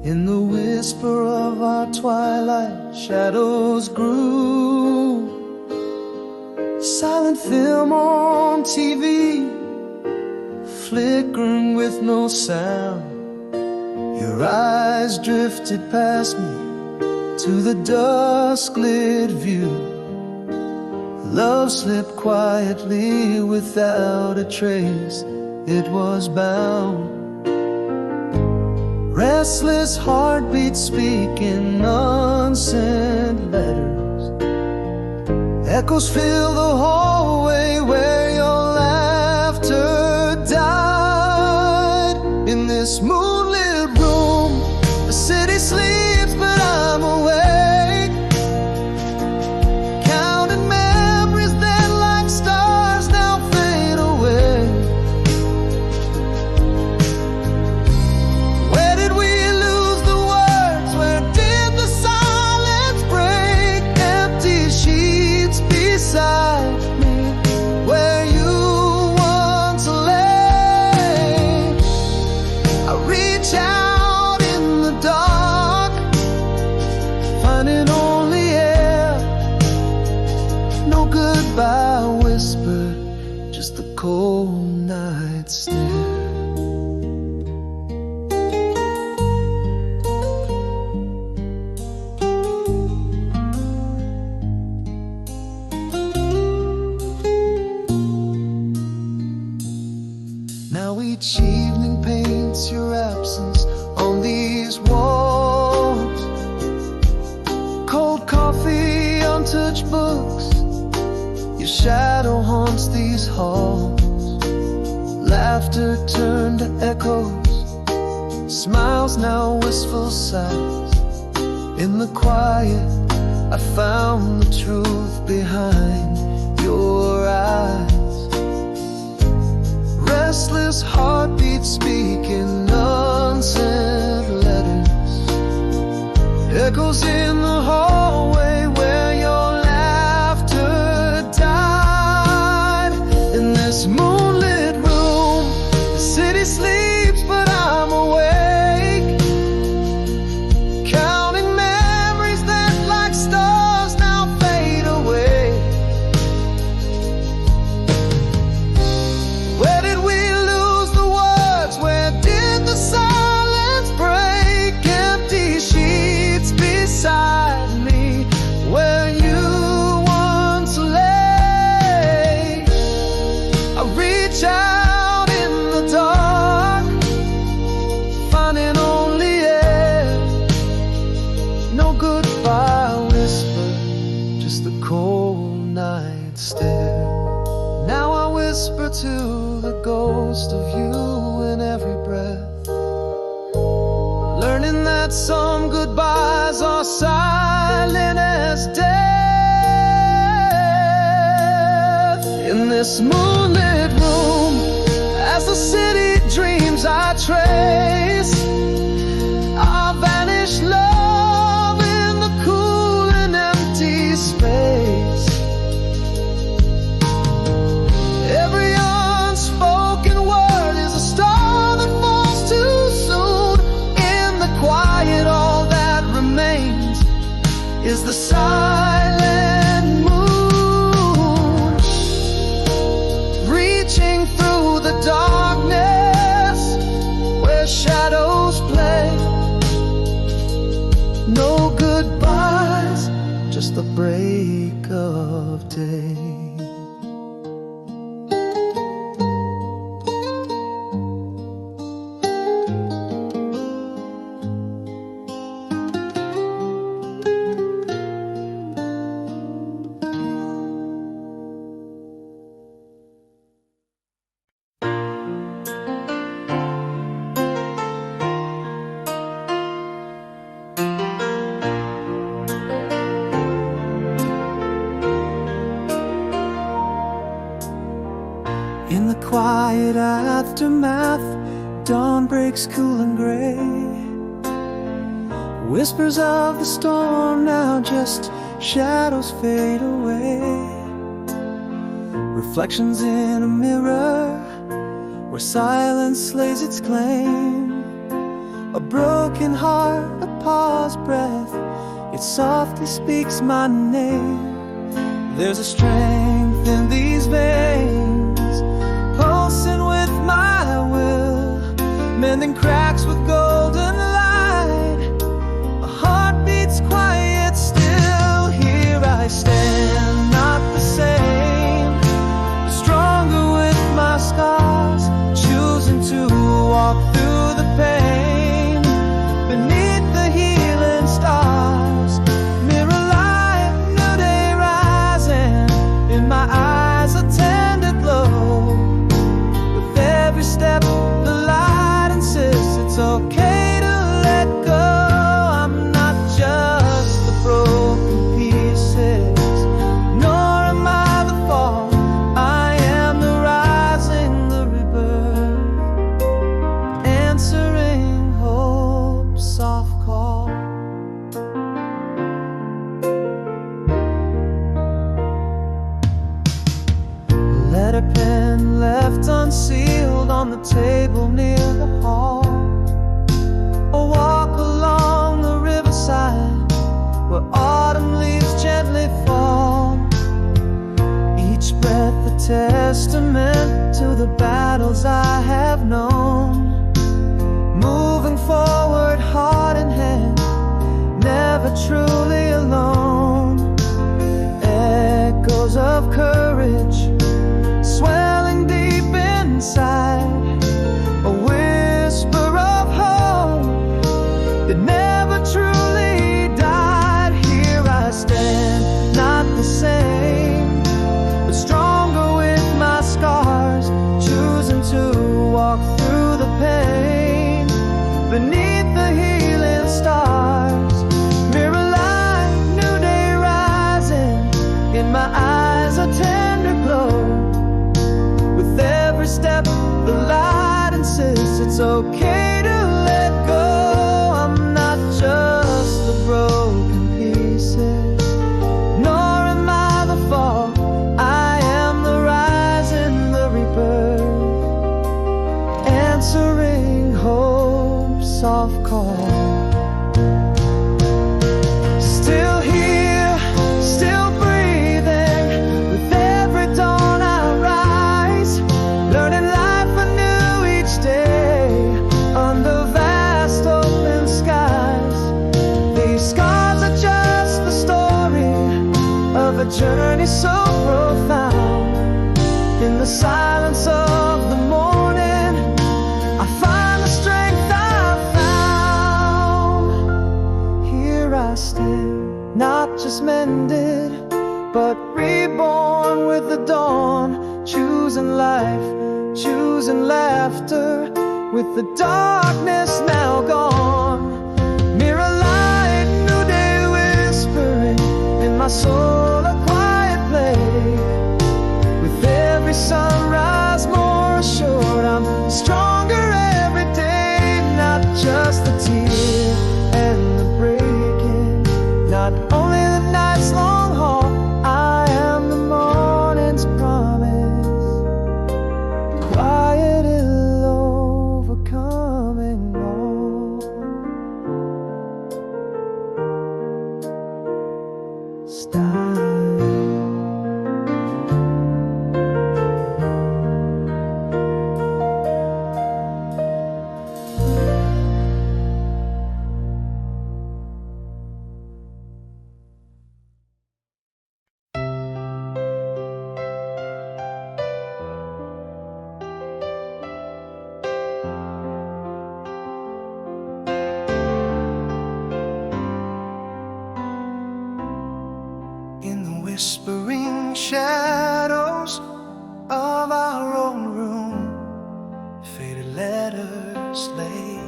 In the whisper of our twilight, shadows grew. Silent film on TV, flickering with no sound. Your eyes drifted past me to the dusk-lit view. Love slipped quietly without a trace. It was bound. Restless heartbeats speaking unsent letters. Echoes fill the hallway where your laughter died. In this moonlit room, the city sleeps but I'm awake, counting memories that like stars now fade away. Where did we lose the words? Where did the silence break? Empty sheets beside me, where you once lay. I reach out in the dark, finding only air. No goodbye whisper, just the cold night stare. Now each evening paints your absence on these walls. Cold coffee, untouched books, your shadow haunts these halls. Laughter turned to echoes, smiles now wistful sighs. In the quiet I found the truth behind your eyes. Restless heartbeats speaking unsent letters. Echoes in the hallway where your laughter died. In this moonlit room, the city sleeps but I'm awake, counting memories that like stars now fade away. Where did we lose the words? Where did the silence break? Empty sheets beside me, where you once lay. I reach out in the dark, finding only air. No goodbye whisper, just the cold night stare. Now I whisper to the ghost of you in every breath, learning that some goodbyes are silent as death. In this moonlit room, as the city dreams I trace, our vanished love in the cool and empty space. Every unspoken word is a star that falls too soon. In the quiet, all that remains is the silent moon, reaching through the darkness where shadows play. No goodbyes, just the break of day. In the quiet aftermath, dawn breaks cool and gray. Whispers of the storm, now just shadows fade away. Reflections in a mirror where silence lays its claim. A a broken heart, a paused breath, it softly speaks my name. There's a strength in these veins, pulsing with my will, mending cracks with golden light. A heart beats quiet still. Here I stand, not the same, stronger with my scars, choosing to walk through the pain beneath the healing stars. Mirror light, new day rising, in my eyes a tender glow. With every step the light insists it's okay to let go. I'm not just the broken pieces, nor am I the fall. I am the rising, the rebirth, answering hope's soft call. Letter pen left unsealed on the table near the hall. A walk along the riverside where autumn leaves gently fall. Each breath a testament to the battles I have known. Moving forward, heart in hand, never truly alone. Echoes of courage swelling deep inside, a whisper of hope that never truly died. Here I stand, not the same, but stronger with my scars, choosing to walk through the pain beneath the healing stars. Mirror light, new day rising, in my eyes a tender glow. With every step the light insists it's okay to let go. I'm not just the broken pieces, nor am I the fall. I am the rising, the rebirth, answering hope's soft call. Still here, still breathing, with every dawn I rise, learning life anew each day under vast open skies. These scars are just the story of a journey so profound. In the silence of the morning, I find the strength I found. Here I stand, not just mended, but reborn with the dawn, choosing life, choosing laughter, with the darkness now gone. Mirror light, new day whispering, in my soul a quiet play. With every sunrise more assured, I'm stronger every day. Not just the tear and the breaking, not only the night's long haul. I am the morning's promise, quiet ill overcoming all. Stop. In the whispering shadows of our own room, faded letters lay,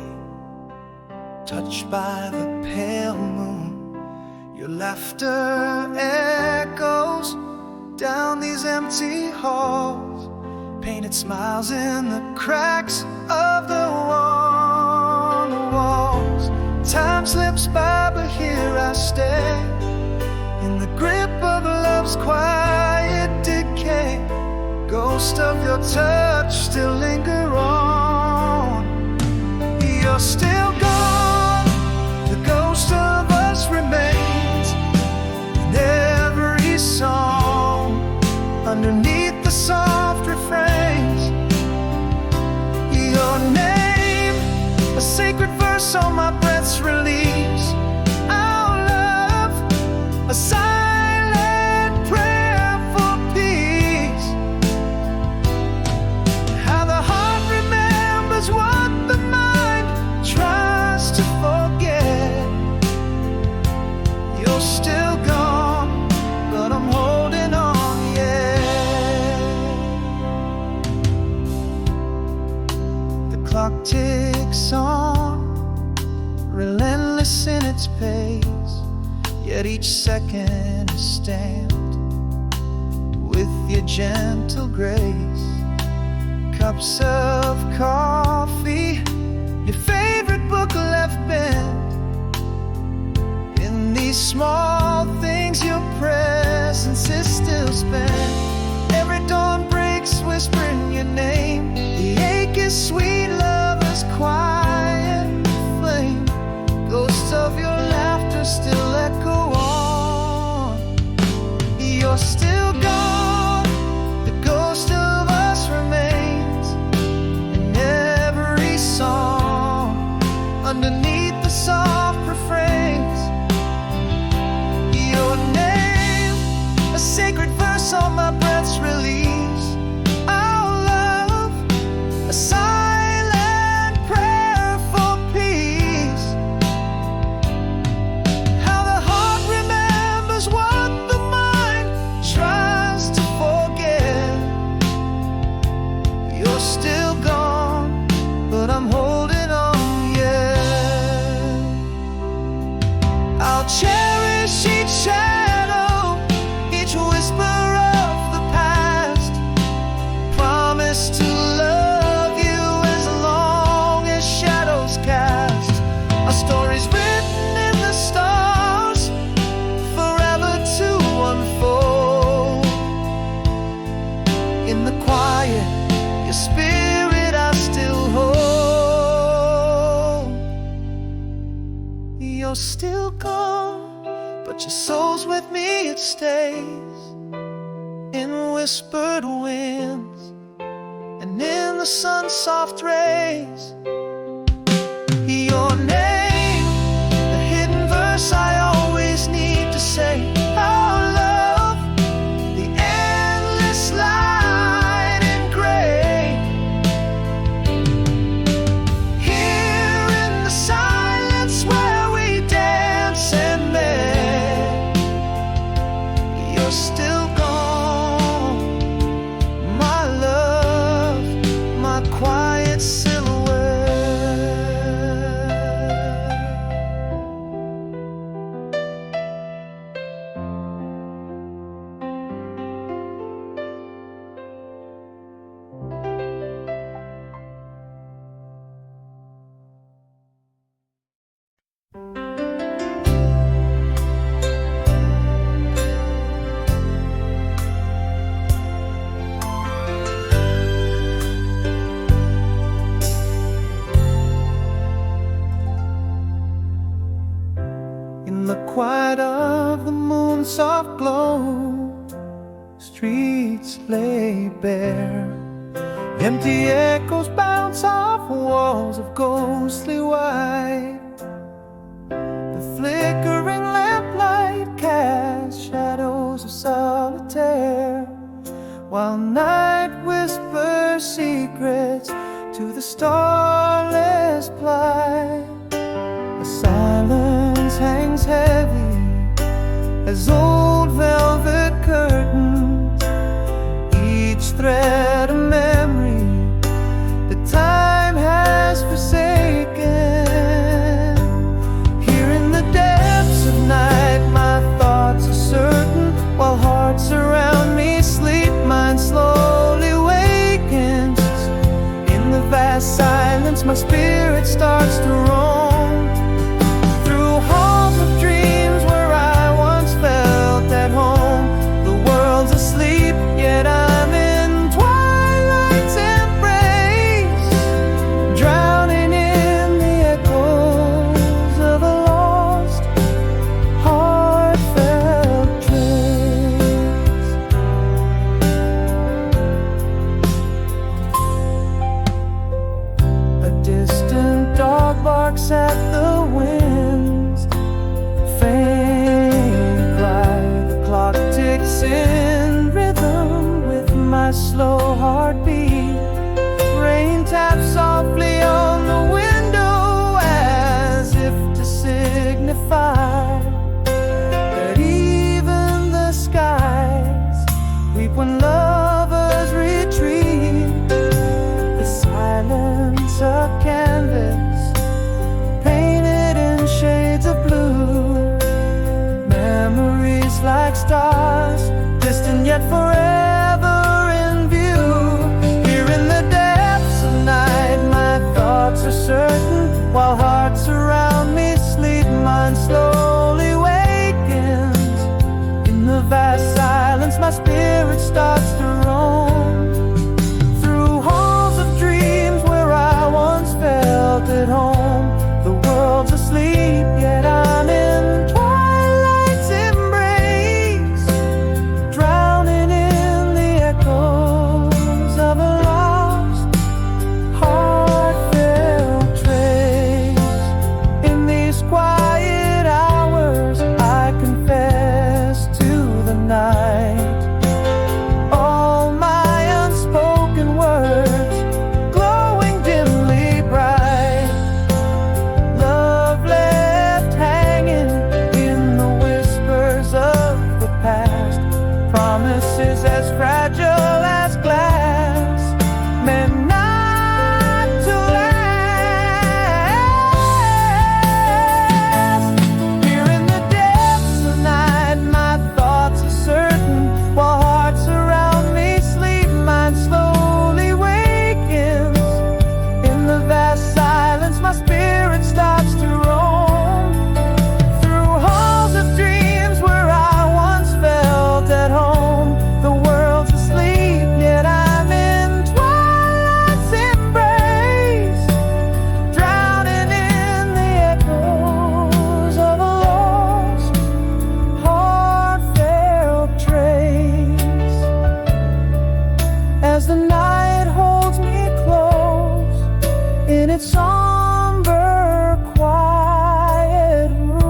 touched by the pale moon. Your laughter echoes down these empty halls, painted smiles in the cracks of the walls. Time slips by, but here I stay, in the grip of love's quiet decay. Ghost of your touch still linger on. You're still gone. on my breath's release. Our love, a silent prayer for peace. How the heart remembers what the mind tries to forget. You're still gone, but I'm holding on, yeah. The clock ticks on, relentless in its pace, yet each second is stamped with your gentle grace. Cups of coffee, your favorite book left bent. In these small things, your presence is still spent. Every dawn breaks whispering your name. The ache is sweet, love is quiet flame. Ghosts of your laughter still echo on. You're still gone, the ghost of us remains in every song, underneath the soft refrains. Your name, a sacred verse on my breath's release. Our love, a silent prayer for peace. How the heart remembers what the mind tries to forget. You're still gone, but I'm holding on, yeah. I'll cherish each shadow, each whisper of the past. Promise to love you as long as shadows cast. Our story's written in the stars, forever to unfold. In the quiet, your spirit I still hold. You're still gone, but your soul's with me, it stays. In whispered winds and in the sun's soft rays. Your name, the hidden verse I always need to say. Our love, the endless light in gray. Here in the silence where we dance and met. You're still gone, my love, my quiet silhouette. In the quiet of the moon's soft glow, streets lay bare. Empty echoes bounce off walls of ghostly white. The flickering lamplight casts shadows of solitaire, while night whispers secrets to the starless plight. The silence hangs heavy as old velvet curtains, each thread a memory that time has forsaken. Here in the depths of night, my thoughts are certain, while hearts around me sleep, mine slowly wakens. In the vast silence, my spirit starts to roam through halls of dreams where I once felt winds. Faint cry, the clock ticks in rhythm with my slow heartbeat. Rain taps softly on the window as if to signify that even the skies weep when lovers retreat. The silence of canvas painted in shades of blue. Memories like stars, distant yet forever in view. Here in the depths of night, my thoughts are certain. While hearts around me sleep, mine slowly wakens. In the vast silence, my spirit starts to roam. Through halls of dreams where I once felt at home. The world's asleep, yet I'm in twilight's embrace, drowning in the echoes of a lost, heartfelt trace. In these quiet hours, I confess to the night all my unspoken words, glowing dimly bright. Love left hanging in the whispers of the past. Promises as fragile as glass, meant not to last. Here in the depths of night, my thoughts are certain. While hearts around me sleep, mine slowly wakens. In the vast silence, my spirit starts to roam. Through halls of dreams where I once felt at home. The world's asleep, yet I'm in twilight's embrace, drowning in the echoes of a lost, heartfelt trace. As the night holds me close in its somber, quiet room.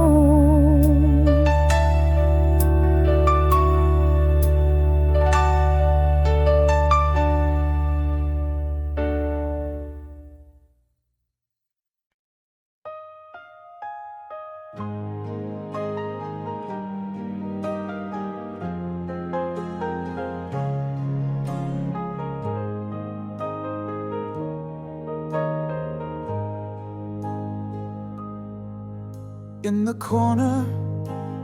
In the corner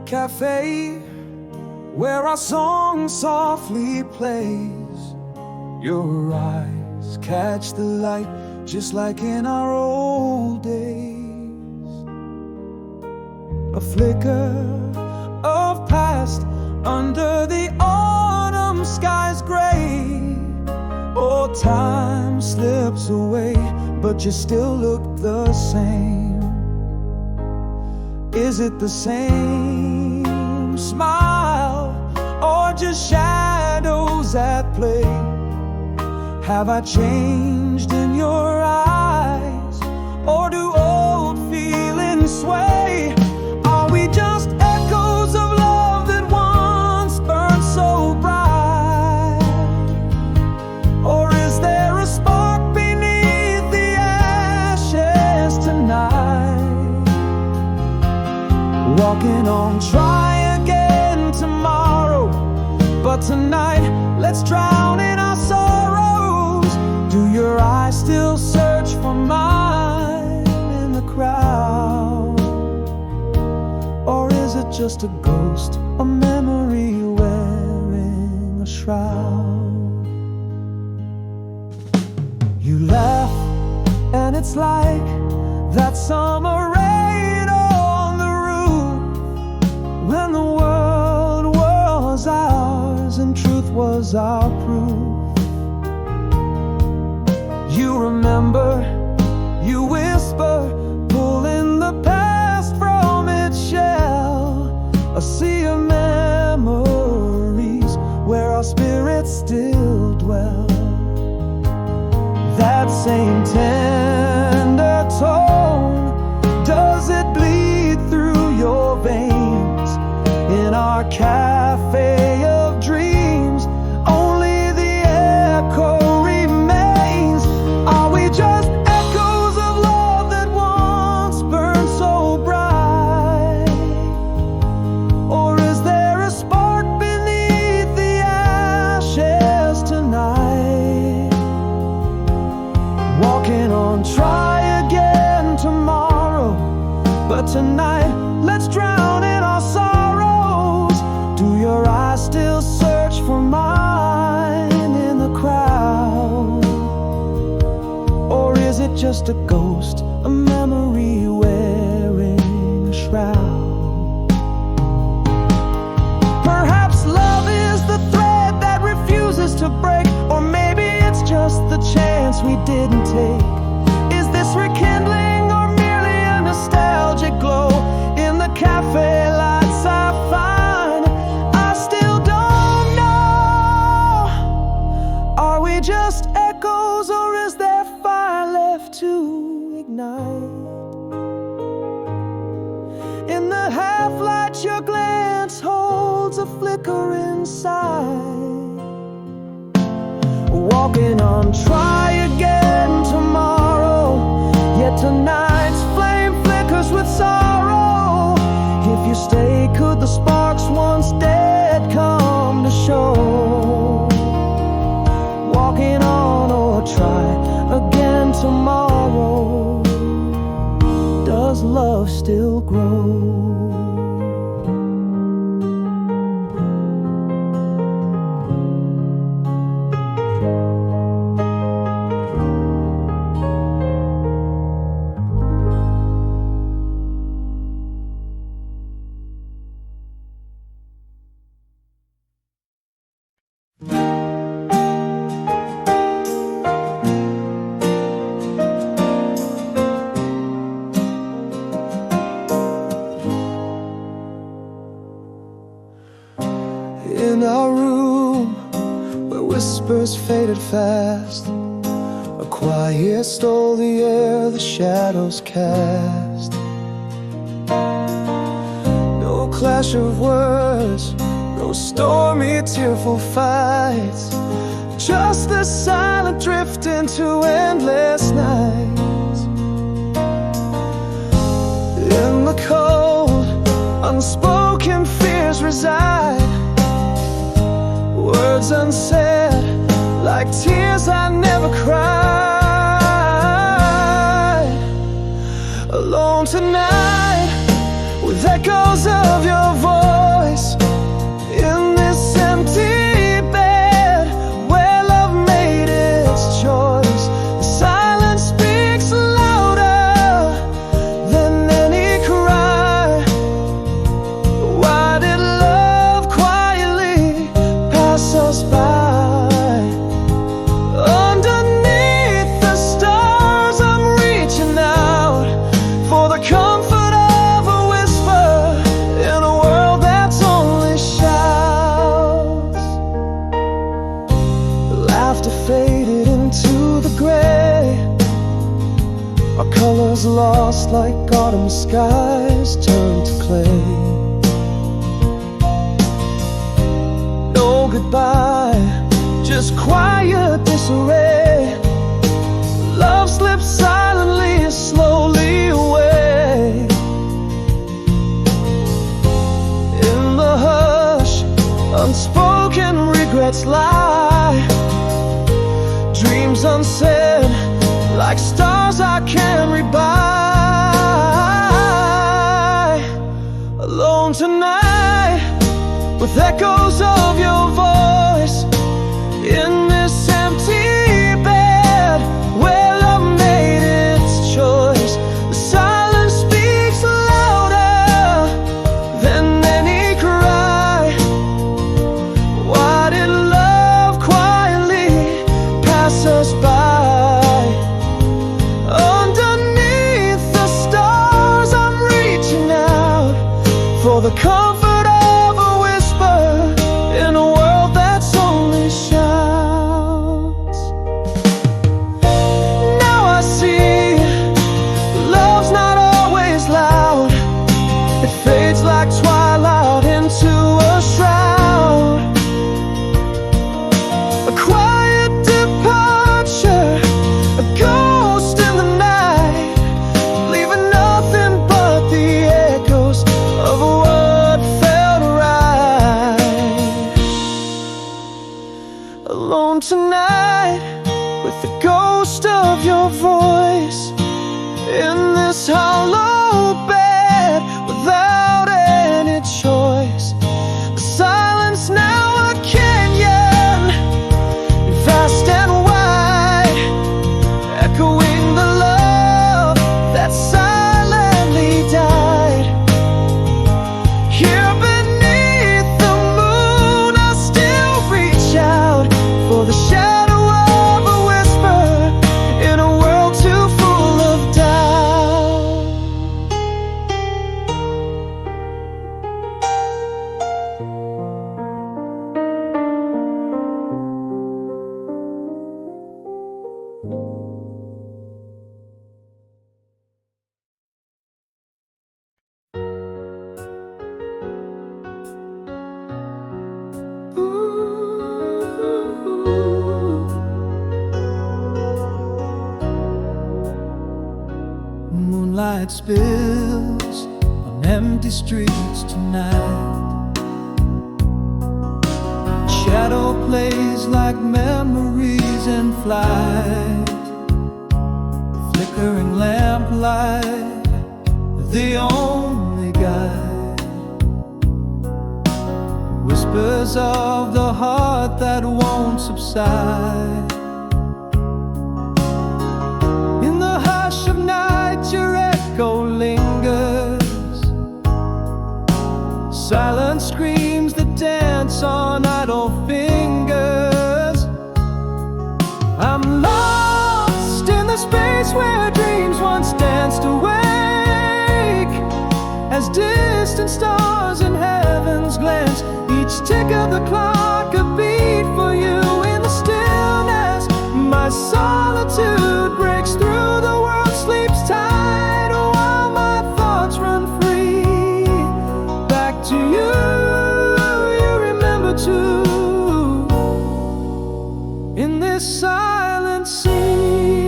cafe where our song softly plays, your eyes catch the light just like in our old days. A flicker of past under the autumn sky's gray. Oh, time slips away, but you still look the same. Is it the same smile, or just shadows at play? Have I changed in your eyes, or do old feelings sway? Are we just echoes of love that once burned so bright? Or is there a spark beneath the ashes tonight? Walking on, try again tomorrow, but tonight let's drown in our sorrows. Do your eyes still search for mine in the crowd? Or is it just a ghost, a memory wearing a shroud? You laugh and it's like that summer rain on the roof, when the world was ours and truth was our proof. You remember, you whisper, pulling the past from its shell, a sea of memories where our spirits still dwell. That same tender tone, does it tonight. Let's drown in our sorrows. Do your eyes still search for mine in the crowd? Or is it just a ghost, a memory wearing a shroud? Perhaps love is the thread that refuses to break, or maybe it's just the chance we didn't take. Is this rekindling or merely a nostalgic glow in the cafe lights I find? I still don't know. Are we just echoes, or is there fire left to ignite? In the half-light your glance holds a flicker inside. Walking on, try again tomorrow. Yet tonight's flame flickers with sorrow. If you stay, could the sparks once dead come to show? Walking on, or try again tomorrow. Does love still grow? In our room, where whispers faded fast, a quiet stole the air, the shadows cast. No clash of words, no stormy, tearful fights, just the silent drift into endless nights. In the cold, unspoken fears reside, words unsaid, like tears I never cried. Alone tonight, with echoes of your voice, in this empty bed where love made its choice. The silence speaks louder than any cry. Why did love quietly pass us by? Underneath the stars I'm reaching out for the comfort of a whisper in a world that's only shouts. Laughter faded into the gray, our colors lost like autumn skies turned to clay. No goodbye, just quiet disarray. Love slips silently, slowly away. In the hush, unspoken regrets lie, dreams unsaid, like stars I can't read by. Alone tonight, with echoes of your voice, in this empty bed where love made its choice. The silence speaks louder than any cry. Why did love quietly pass us by? Underneath the stars I'm reaching out for the comfort of a whisper in a world that's only shouts. Now I see love's not always loud. It fades like twilight into a shroud. A quiet departure, a ghost in the night, leaving nothing but the echoes of what light spills on empty streets tonight. Shadow plays like memories in flight. Flickering lamplight, the only guide. Whispers of the heart that won't subside. In the hush of night your echo lingers. Silent screams that dance on idle fingers. I'm lost in the space where dreams once danced awake. As distant stars in heaven's glance, each tick of the clock a beat for you. In the stillness, my solitude breaks through. The world sleeps tight while my thoughts run free. Back to you, you remember too. In this silent sea,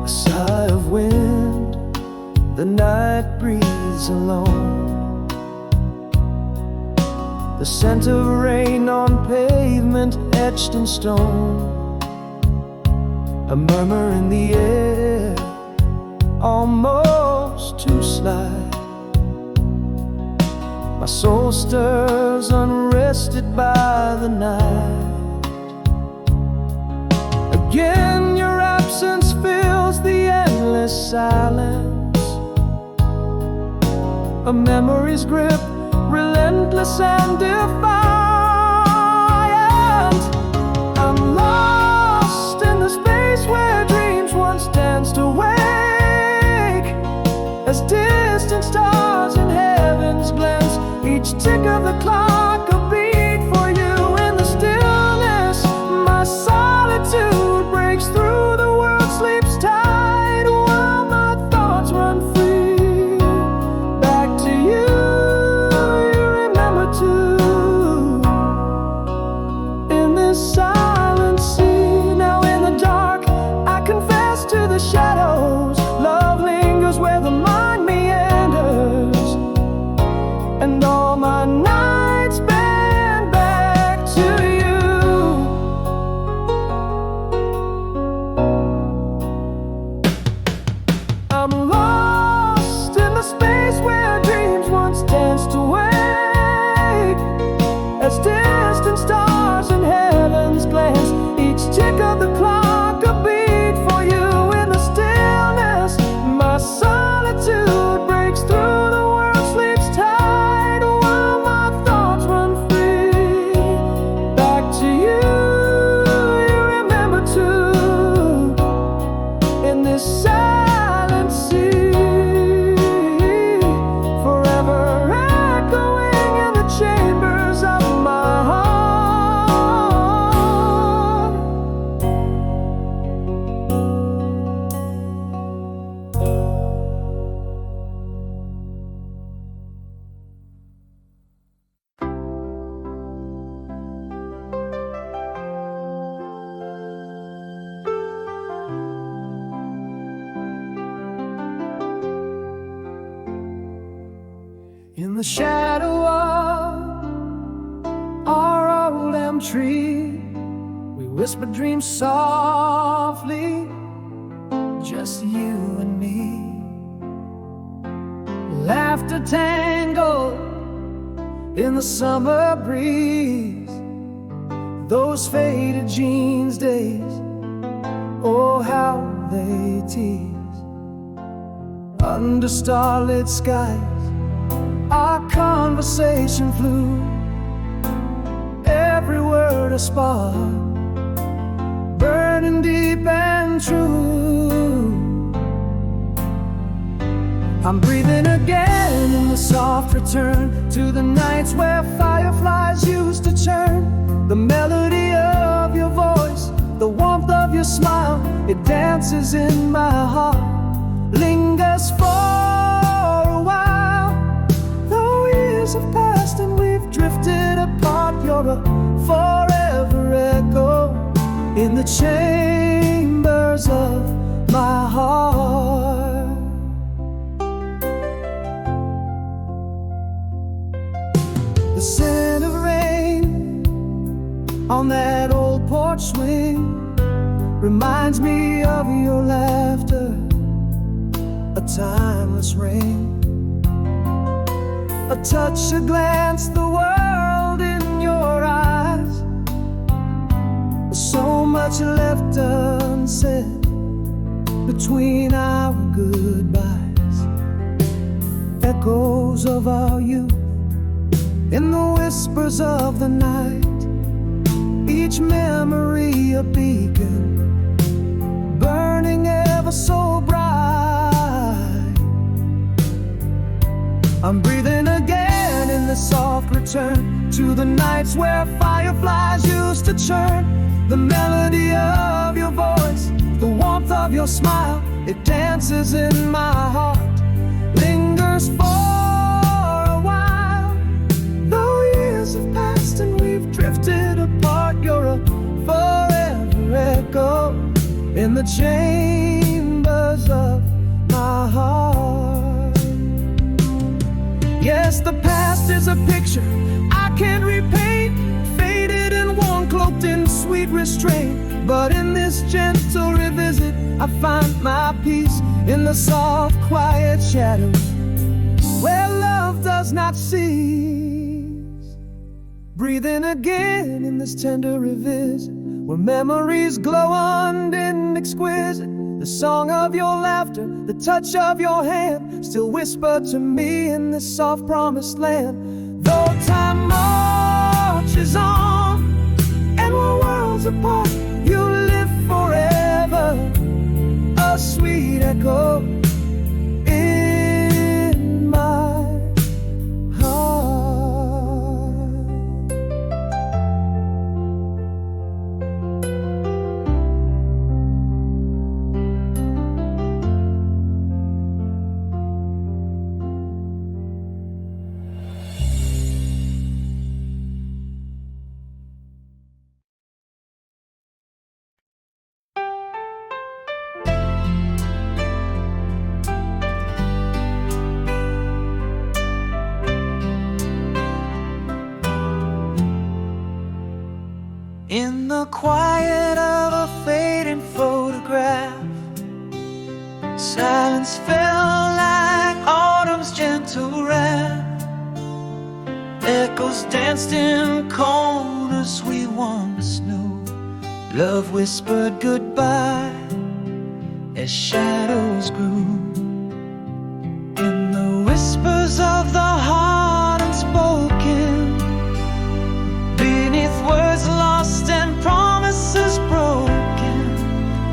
a sigh of wind, the night breathes alone. The scent of rain on pavement etched in stone. A murmur in the air, almost too slight. My soul stirs unrested by the night. Again your absence fills the endless silence. A memory's grip, relentless and defiant. I'm lost in the space where dreams once danced awake. As distant stars in heaven's glance, each tick of the clock a beat for you. In the stillness, my solitude breaks through. The world sleeps tight while my thoughts run free. Back to you, you remember too. In this silent sea, now in the dark, I confess to the shadows. Love lingers where the mind meanders, and all my nights bend back to you. I'm lost in the space where dreams once danced awake. As distant stars in heaven's glance, each tick of the clock a beat for you. In the stillness, my solitude breaks through. The world sleeps tight while my thoughts run free. Back to you, you remember too. In this silent sea, forever echoing in the chambers of my heart. In the shadow of our old elm tree, we whisper dreams softly, just you and me. Laughter tangled in the summer breeze. Those faded jeans days, oh how they tease. Under starlit skies, our conversation flew. Every word a spark, burning deep and true. I'm breathing again in the soft return to the nights where fireflies used to churn. The melody of your voice, the warmth of your smile, it dances in my heart, lingers for a while. Though years have passed and we've drifted apart, you're a forever echo in the chamber chambers of my heart. The scent of rain on that old porch swing reminds me of your laughter, a timeless ring. A touch, a glance, the world in your eyes. So much left unsaid between our goodbyes. Echoes of our youth in the whispers of the night. Each memory a beacon, burning ever so bright. I'm breathing again in the soft return to the nights where fireflies used to churn. The melody of your voice, the warmth of your smile, it dances in my heart, lingers for a while. Though years have passed and we've drifted apart, you're a forever echo in the chambers of my heart. Yes, the past is a picture I can't repaint, faded and worn, cloaked in sweet restraint. But in this gentle revisit, I find my peace in the soft, quiet shadows where love does not cease. Breathing again in this tender revisit, where memories glow undimmed, exquisite. The song of your laughter, the touch of your hand, still whisper to me in this soft promised land. Though time marches on and we're worlds apart, you live forever, a sweet echo in my heart. In the quiet of a fading photograph, silence fell like autumn's gentle wrath. Echoes danced in corners we once knew. Love whispered goodbye as shadows grew. In the whispers of the heart unspoken, beneath words lost and promises broken,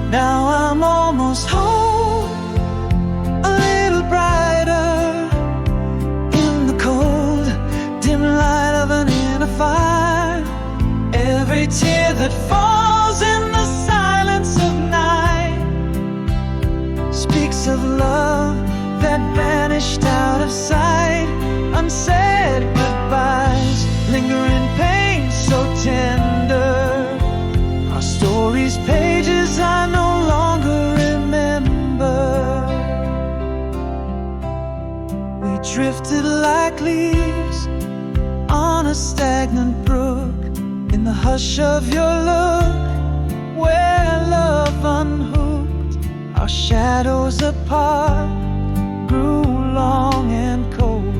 now I'm almost home, a little brighter in the cold, dim light of an inner fire. Every tear that falls in the silence of night speaks of love that vanished out of sight. Unsaid goodbyes, lingering pain so tender. Our story's pages I no longer remember. We drifted like leaves on a stagnant brook, in the hush of your look, where love unhooked. Our shadows apart grew long and cold.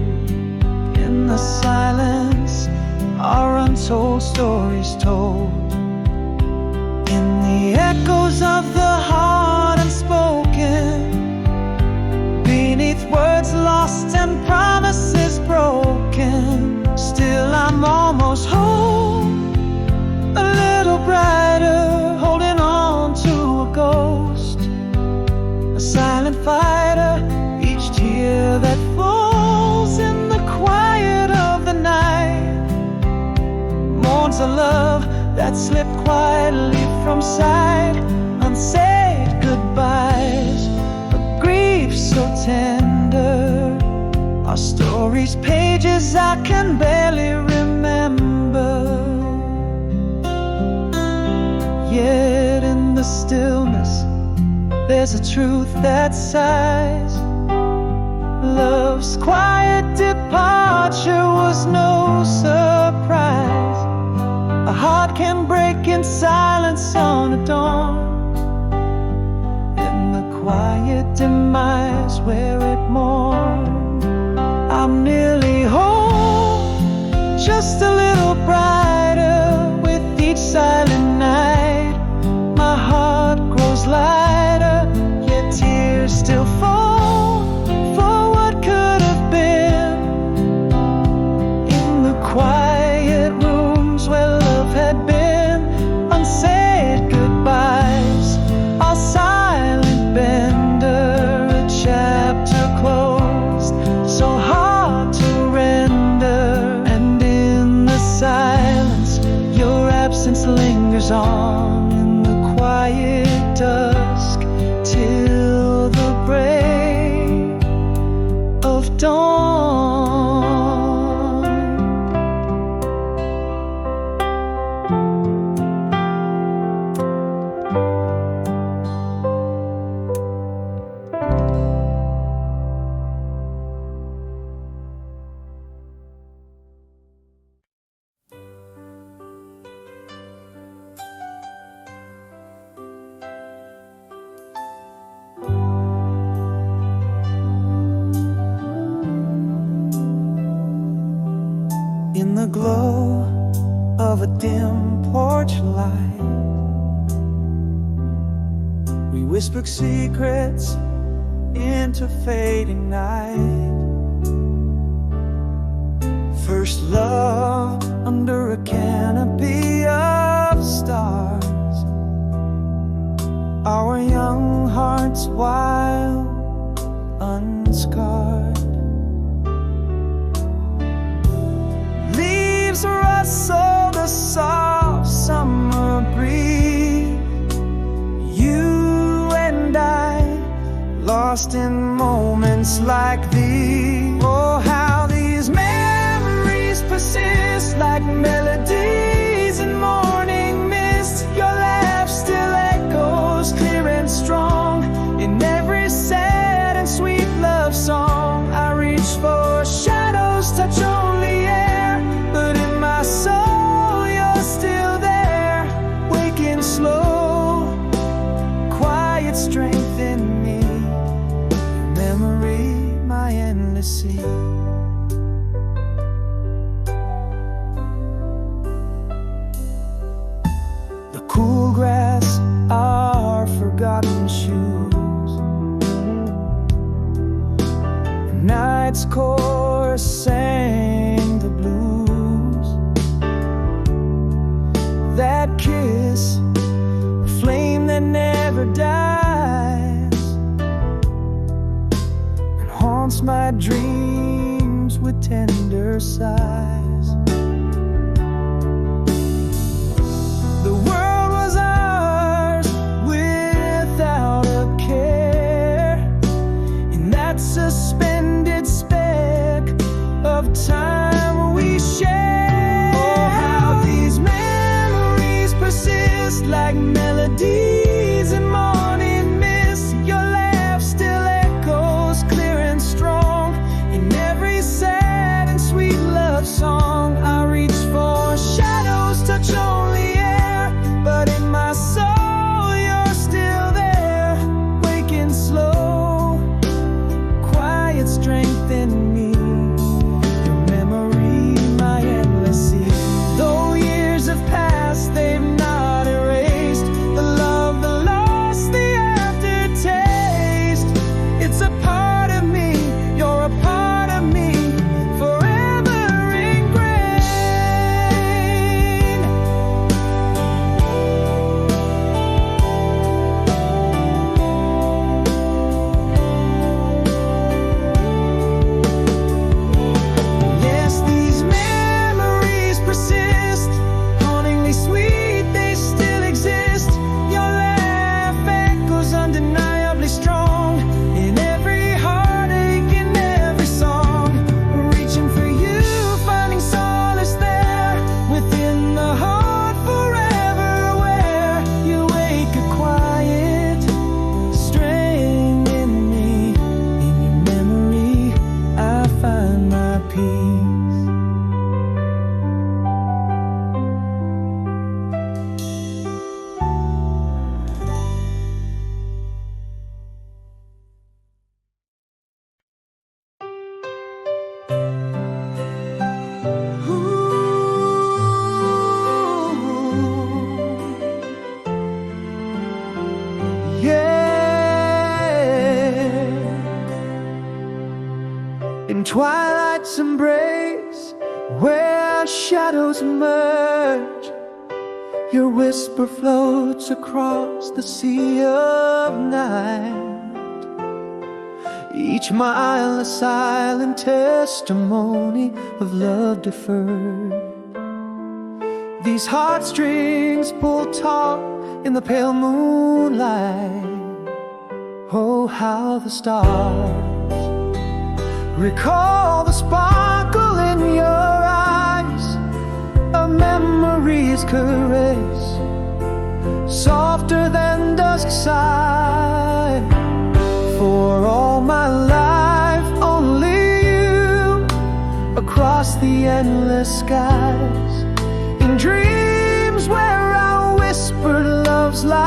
In the silence, our untold stories told. In the echoes of the heart unspoken, beneath words lost and promises broken, still I'm almost home, a little brighter, holding on to a ghost, a silent fighter. Each tear that falls in the quiet of the night mourns a love that slipped quietly from sight. Unsaid goodbyes, a grief so tender. Our story's pages I can barely remember. Yet in the stillness there's a truth that sighs. Love's quiet departure was no surprise. A heart can break in silence on a dawn, and the quiet demise where it mourned. I'm nearly home, just a little brighter with each silent night. My heart grows lighter, yet tears still fall for what could have been. In the quiet rooms where love had been, unsaid goodbyes, our silent bender, a chapter closed, so hard to render. And in the silence, your absence lingers on in the quiet dusk till the break of dawn. In the glow of a dim porch light, we whispered secrets into fading night. First love under a canopy of stars, our young hearts wild, unscarred. Leaves rustle the soft summer breeze. You and I, lost in moments like these. Oh, how these memories persist like melodies in morning mist. Your laugh still echoes clear and strong in every sad and sweet love song. I reach for shadows, touch only air, but in my soul you're still there, waking slow, quiet strength in me. Your memory, my endless sea. The cool grass, our forgotten shoes, the night's chorus sang the blues. That kiss, a flame that never dies, and haunts my dreams with tender sighs. The world was ours without a care, in that suspended speck of time we share. Oh, how these memories persist like melodies in morning mist. Your laugh still echoes clear and strong in every sad and sweet love song. twilight's embrace, where shadows merge, your whisper floats across the sea of night. Each mile a silent testimony of love deferred. These heartstrings pull taut in the pale moonlight. Oh, how the stars recall the sparkle in your eyes, a memory's caress, softer than dusk sigh. For all my life, only you, across the endless skies, in dreams where our whispered loves lie.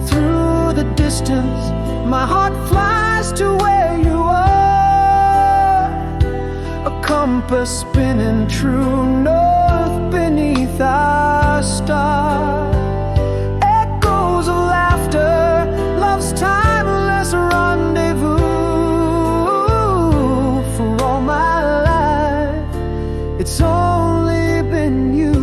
Through the distance, my heart flies to where you are, a compass spinning true north beneath our stars. Echoes of laughter, love's timeless rendezvous. For all my life, it's only been you.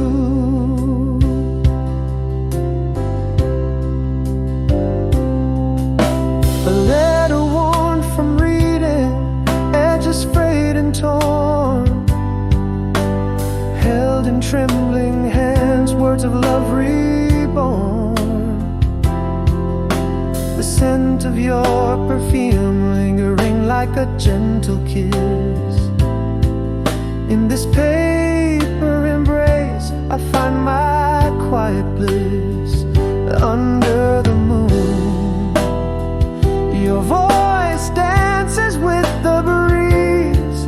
A letter worn from reading, edges frayed and torn, held in trembling hands, words of love reborn. The scent of your perfume lingering like a gentle kiss. In this paper embrace, I find my quiet bliss. Under the moon, your voice dances with the breeze,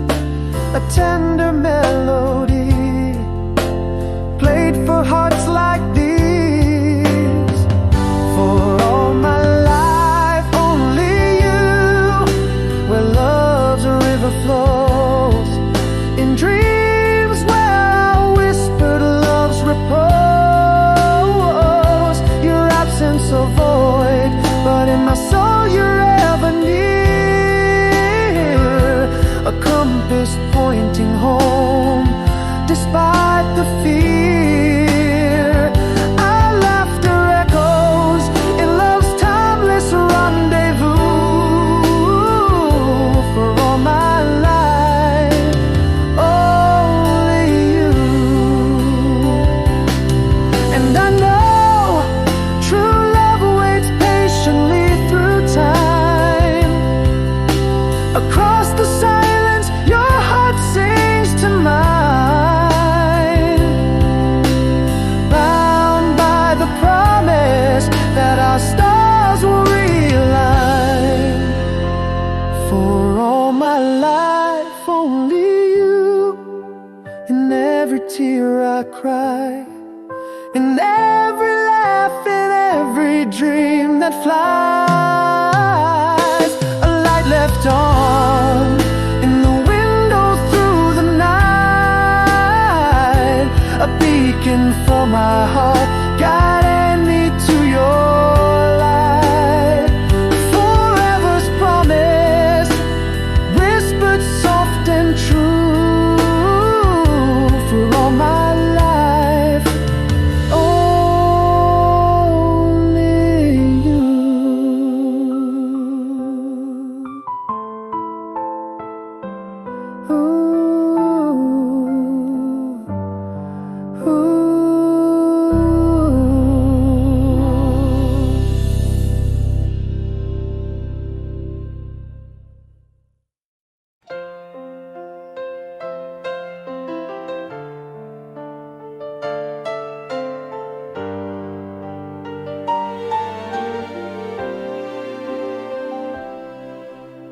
a tender melody played for hearts like these. For all my life, only you, where love's river flows, in dreams where our whispered loves repose. Your absence so void, but in my soul you're ever near, a compass pointing home despite the fear. Our laughter echoes in love's timeless rendezvous. For all my life, only you. And I know true love waits patiently through time. Across the silence, your heart sings to mine, bound by the promise that our stars will realign. For all my life, only you, in every tear I cry, in every laugh, in every dream that flies. A light left on in the window through the night, a beacon for my heart, guiding me to your light. Forever's promise, whispered soft and true. For all my life, only you. Ooh, ooh.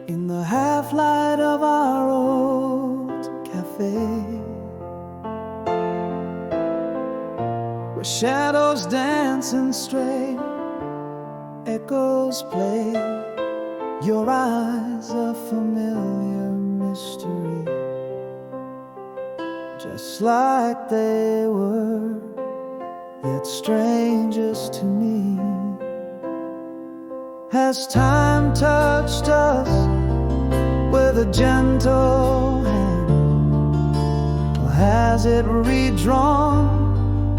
In the half-light of our old cafe, where shadows dance and stray, echoes play, your eyes a familiar mystery, just like they were, yet strangers to me. Has time touched us with a gentle hand, or has it redrawn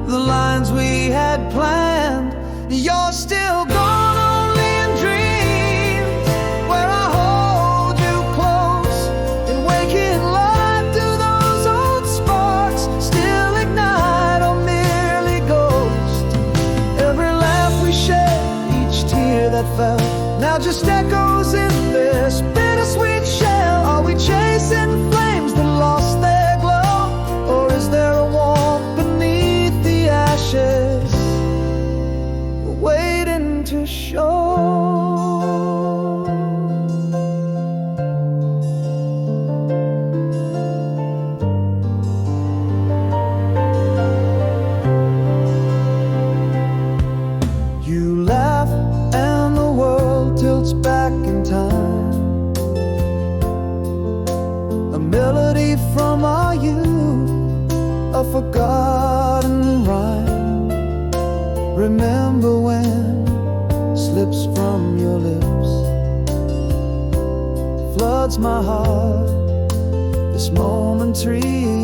the lines we had planned? You're still gone only in dreams, where I hold you close in waking life. Do those old sparks still ignite or merely ghost? Every laugh we shared, each tear that fell, now just echoes in this bittersweet shell. Are we chasing flames that lost their glow, or is there a warmth beneath the ashes waiting to show? You laugh and the world tilts back in time, a melody from our youth, a forgotten rhyme. Remember when slips from your lips, floods my heart, this momentary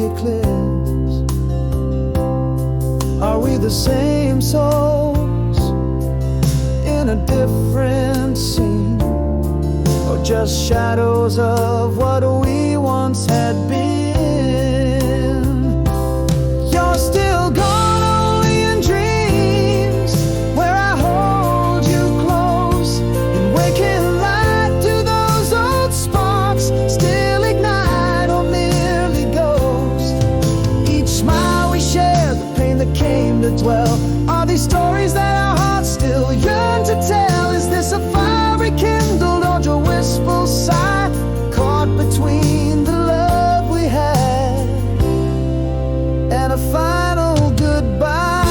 eclipse. Are we the same souls in a different scene, or just shadows of what we once had been? You're still gone only in dreams, where I hold you close in waking light. Do those old sparks still ignite or merely ghost? Each smile we share, the pain that came to dwell, are these stories that our hearts still yearn to tell? Is this a fire rekindled or a wistful sigh, caught between the love we had and a final goodbye?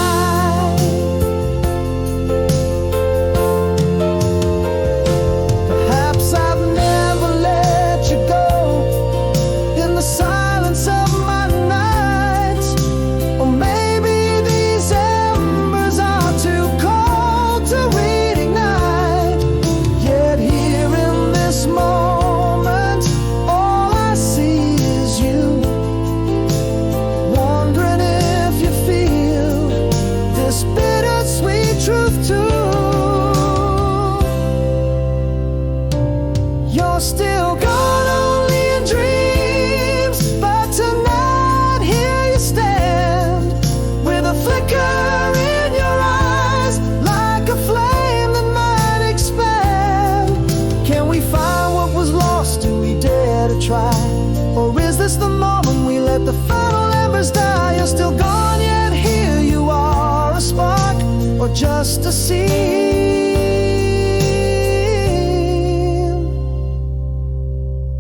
Perhaps I've never let you go in the silence of my nights, or maybe these embers are too cold to reignite. Yet here in this moment, all I see is you, wondering if you feel this bittersweet truth too. You're still gone only in dreams, but tonight here you stand, with a flicker in your eyes, like a flame that might expand. Can we find what was lost? Do we dare to try? Or is this the moment we let the final embers die? You're still gone, yet here you are, a spark, or just a scene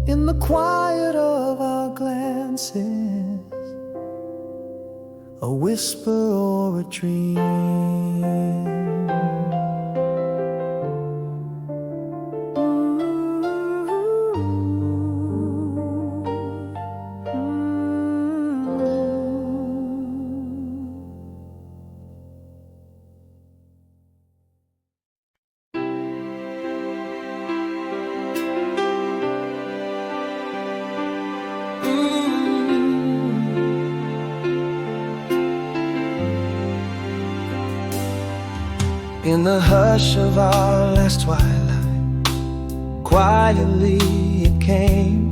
in the quiet of our glances, a whisper or a dream. In the hush of our last twilight, quietly it came.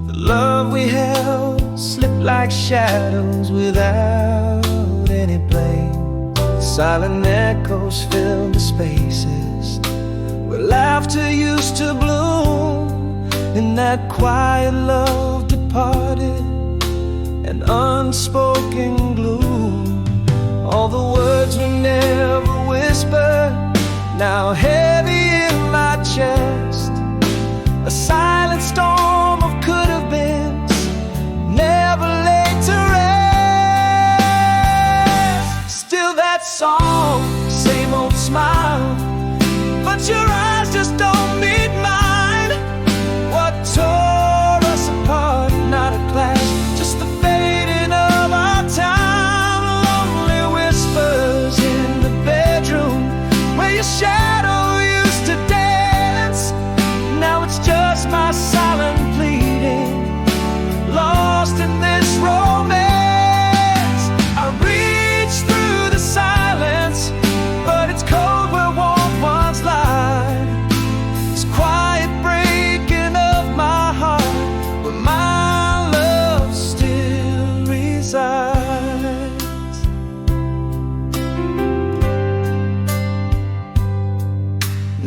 The love we held slipped like shadows without any blame. Silent echoes filled the spaces where laughter used to bloom. In that quiet love departed, an unspoken gloom. All the words we never whispered, now heavy in my chest. A silent storm of could-have-beens, never laid to rest. Still that song, same old smile, but your eyes just don't meet mine. What tore us apart, not a clash, just the fading of our time. In the bedroom where your shadow used to dance,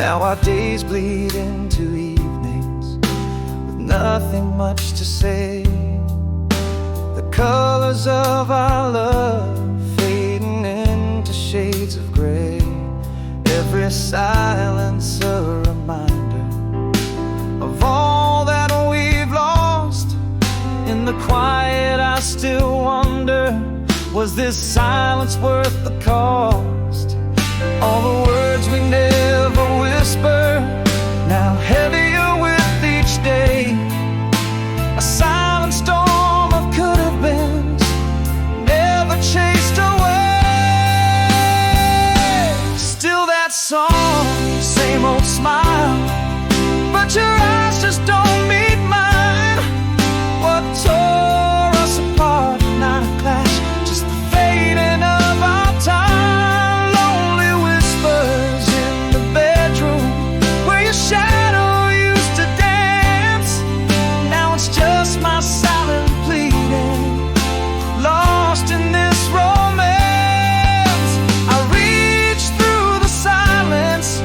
Now our days bleed into evenings with nothing much to say. The colors of our love fading into shades of gray. Every silence a reminder of all that we've lost. In the quiet I still wonder, was this silence worth the cost? All the words we never whisper, now heavier with each day. A silent storm of could-have-beens, never chased away. Still that song, same old smile, but your eyes just don't meet mine. What tore us apart, not a clash, just the fading of our time. Lonely whispers in the bedroom where your shadow used to dance. Now it's just my silent pleading, lost in this romance. I reach through the silence,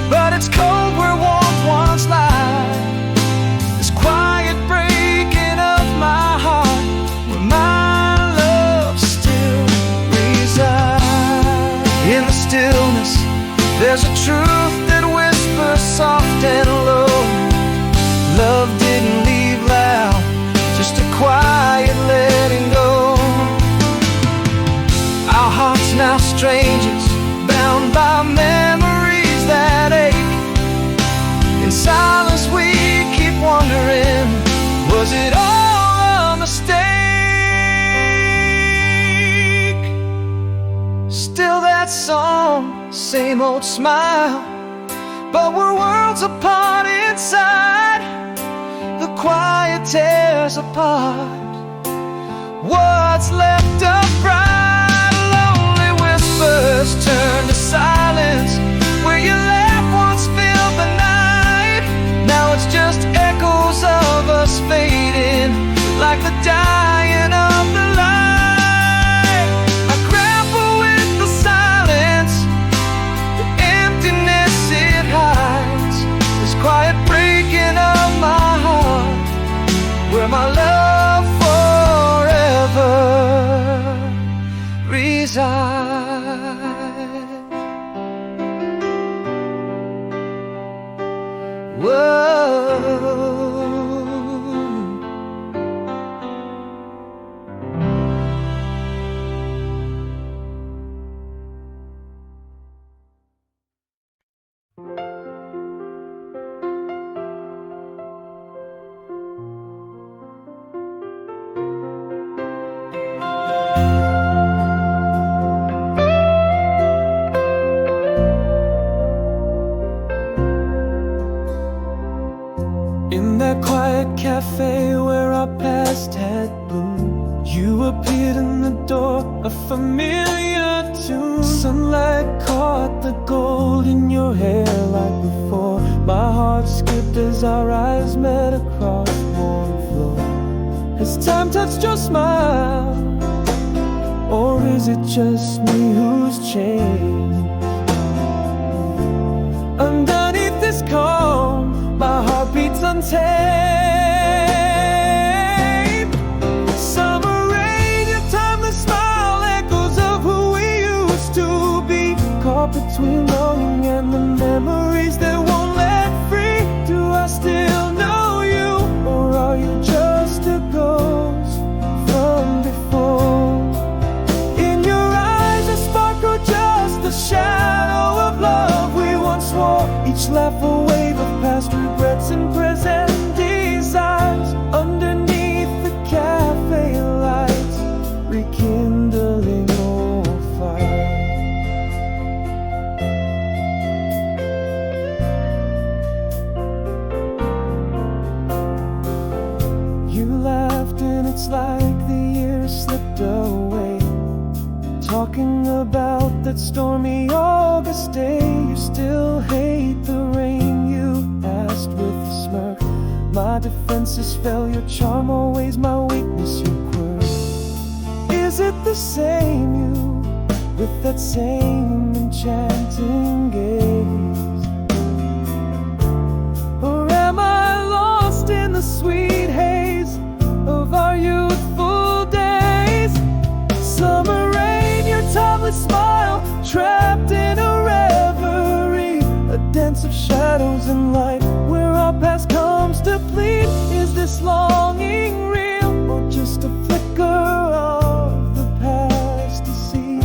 but it's cold where warmth once lied. This quiet breaking of my heart, where my love still resides. In the stillness, there's a truth that whispers soft and low. Love didn't leave loud, just a quiet letting go. Our hearts now strangers, bound by memories that ache. In silence we keep wondering, was it all a mistake? Still that song, same old smile, but we're worlds apart inside. The quiet tears apart what's left of pride. Lonely whispers turn to silence, where your laugh once filled the night. Now it's just echoes of us fading, like the dying of the light. I grapple with the silence, the emptiness it hides. This quiet breaking of my heart, where my love forever resides. Whoa. In that quiet cafe where our past had bloomed, you appeared in the door, a familiar tune. Sunlight caught the gold in your hair like before. My heart skipped as our eyes met across the warm floor. Has time touched your smile, or is it just me who's changed? Underneath this calm, my heart beats untamed. Summer rain, your timeless smile, echoes of who we used to be. Caught between longing and the memories that won't let free. Do I still know you, or are you just a ghost from before? In your eyes a sparkle, just a shadow of love we once swore. Each laugh a wave of past regrets and present desires. Underneath the cafe lights, rekindling old fire. You laughed and it's like the years slipped away. Talking about that stormy August day. You still hate the rain, you asked with a smirk. My defenses fell, your charm always my weakness, your quirk. Is it the same you, with that same enchanting gaze? dance of shadows and light, where our past comes to plead. Is this longing real, or just a flicker of the past to see?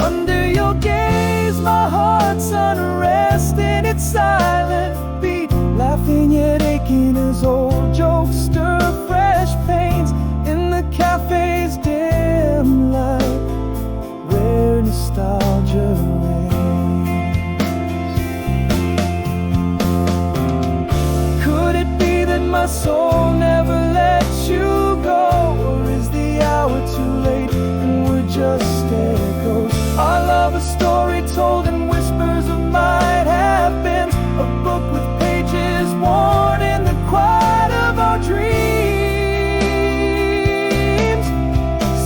Under your gaze, my heart's unrest in its silent beat, laughing yet aching as old jokes stir fresh pains in the cafe's dim light, where nostalgia reigns. Could it be that my soul never let you go, or is the hour too late and we're just echoes? Our love a story told in whispers of might have been, a book with pages worn in the quiet of our dreams.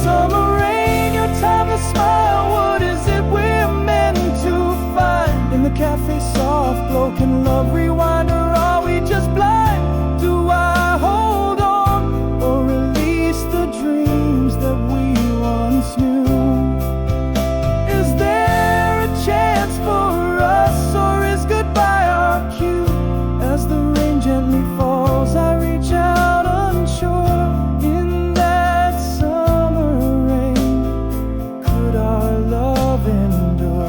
Summer rain, your timeless smile, what is it we're meant to find? In the cafe's soft glow, can love rewind, or are we just blind? Do I hold on, or release the dreams that we once knew? Is there a chance for us, or is goodbye our cue? As the rain gently falls, I reach out unsure. In that summer rain, could our love endure?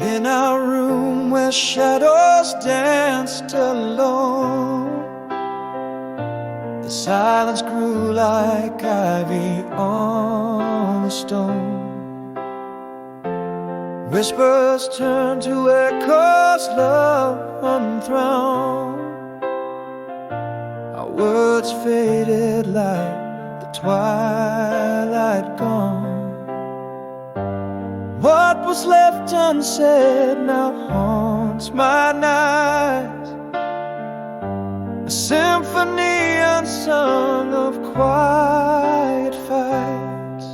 In our room where shadows danced alone, the silence grew like ivy on a stone. Whispers turned to echoes, love unthrown. Our words faded like the twilight gone. What was left unsaid now haunts my nights, a symphony unsung of quiet fights.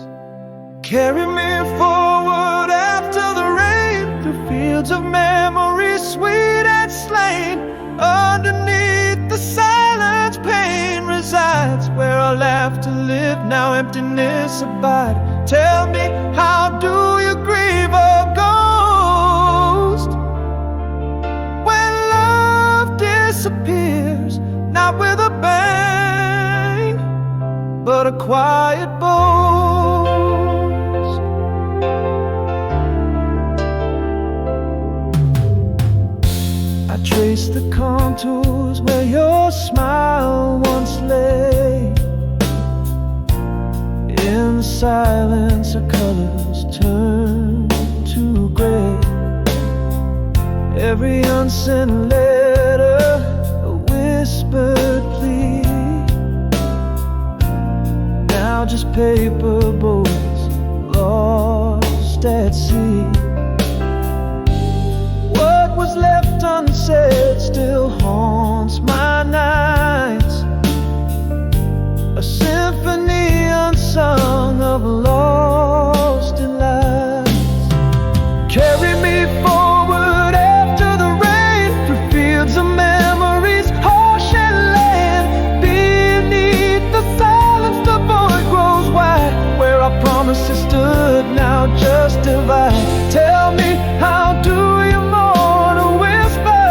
Carry me forward after the rain, through fields of memories sweet and slain. Underneath the silence, pain resides, where our laughter lived, now emptiness abide. Tell me, how do you grieve a ghost when love disappears? Not with a bang, but a quiet boast. I trace the contours where your smile once lay. In the silence, our colors turn to gray. Every unsent letter, a whispered plea, now just paper boats lost at sea. What was left unsaid still haunts my nights, a symphony unsung of lost in lives. Carry me forward after the rain, through fields of memories, harsh and land. Beneath the silence, the void grows wide, where our promises stood, now just divide. Tell me, how do you mourn a whisper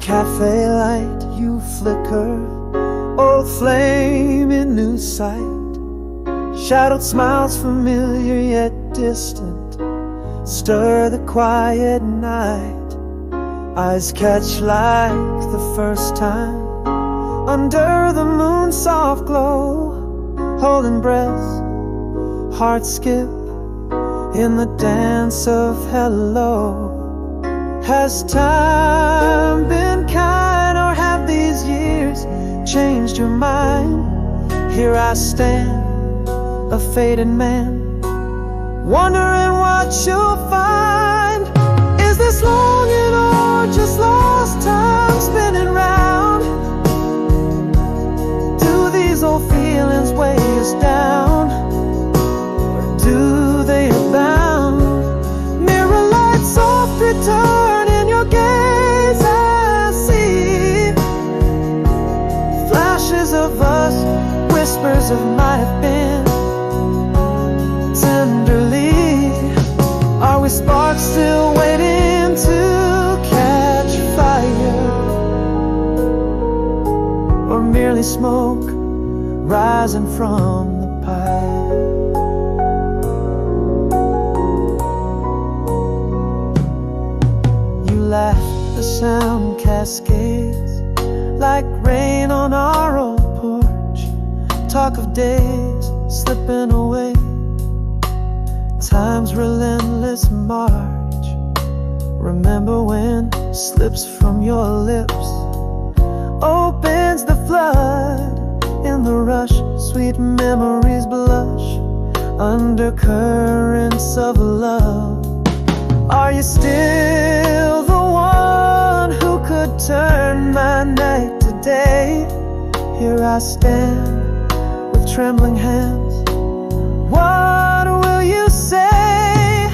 cafe light, you flicker, old flame in new sight. Shadowed smiles familiar yet distant stir the quiet night. Eyes catch like the first time under the moon's soft glow. Holding breath, hearts skip in the dance of hello. Has time been kind, or have these years changed your mind? Here I stand, a faded man, wondering what you'll find. Is this longing or just lost time spinning round? Do these old feelings weigh us down, or do they abound? Mirror light, soft return in your gaze. I see flashes of us, whispers of might have been. Tenderly, are we sparks still waiting to catch fire, or merely smoke rising from the pipe? You laugh, the sound cascades like rain on our old porch. Talk of days slipping away, time's relentless march. Remember when slips from your lips opens the flood. In the rush, sweet memories blush under currents of love. Are you still the one who could turn my night to day? Here I stand with trembling hands. What will you say?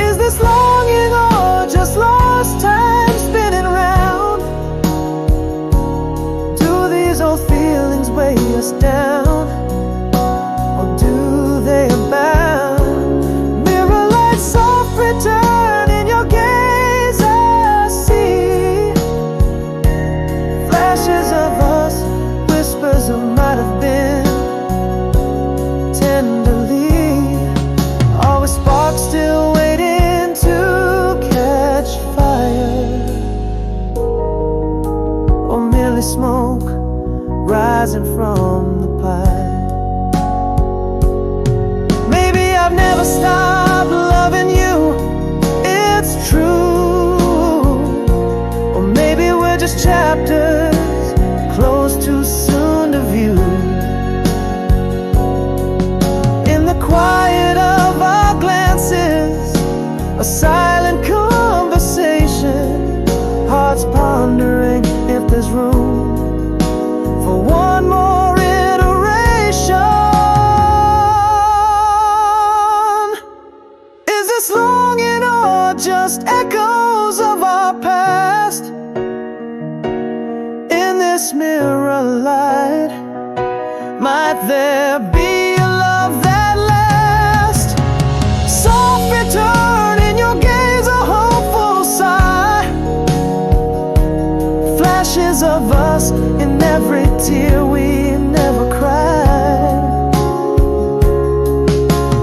Is this longing or just lost time spinning round? Do these old feelings weigh us down, or do they abound? Mirror light, soft return in your gaze. I see flashes of us, whispers of might have been. Tenderly, always sparks still waiting to catch fire, or merely smoke rising from the pipe. Maybe I've never stopped loving you, it's true. Or maybe we're just chapters closed too soon to view. In the quiet of our glances, a silent conversation, hearts pondering if there's room for one more iteration. Is this longing or just echoes of our past? In this mirror light, might there be a love that lasts? Soft return in your gaze, a hopeful sigh. Flashes of us in every tear we never cried.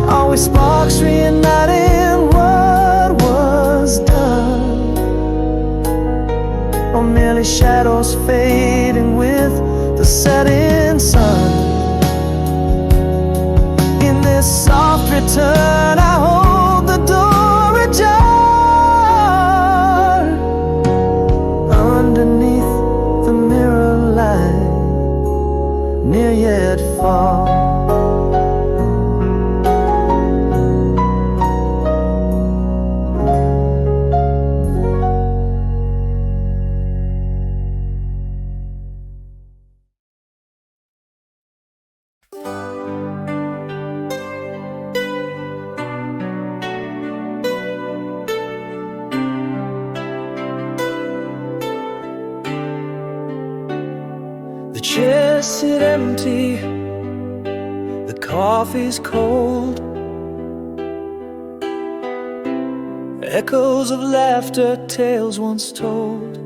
Always sparks reuniting what was done, or merely shadows fading with the setting sun. In this soft return, I hold the door ajar. Underneath the mirror light, near yet far. Chairs sit empty, the coffee's cold. Echoes of laughter, tales once told.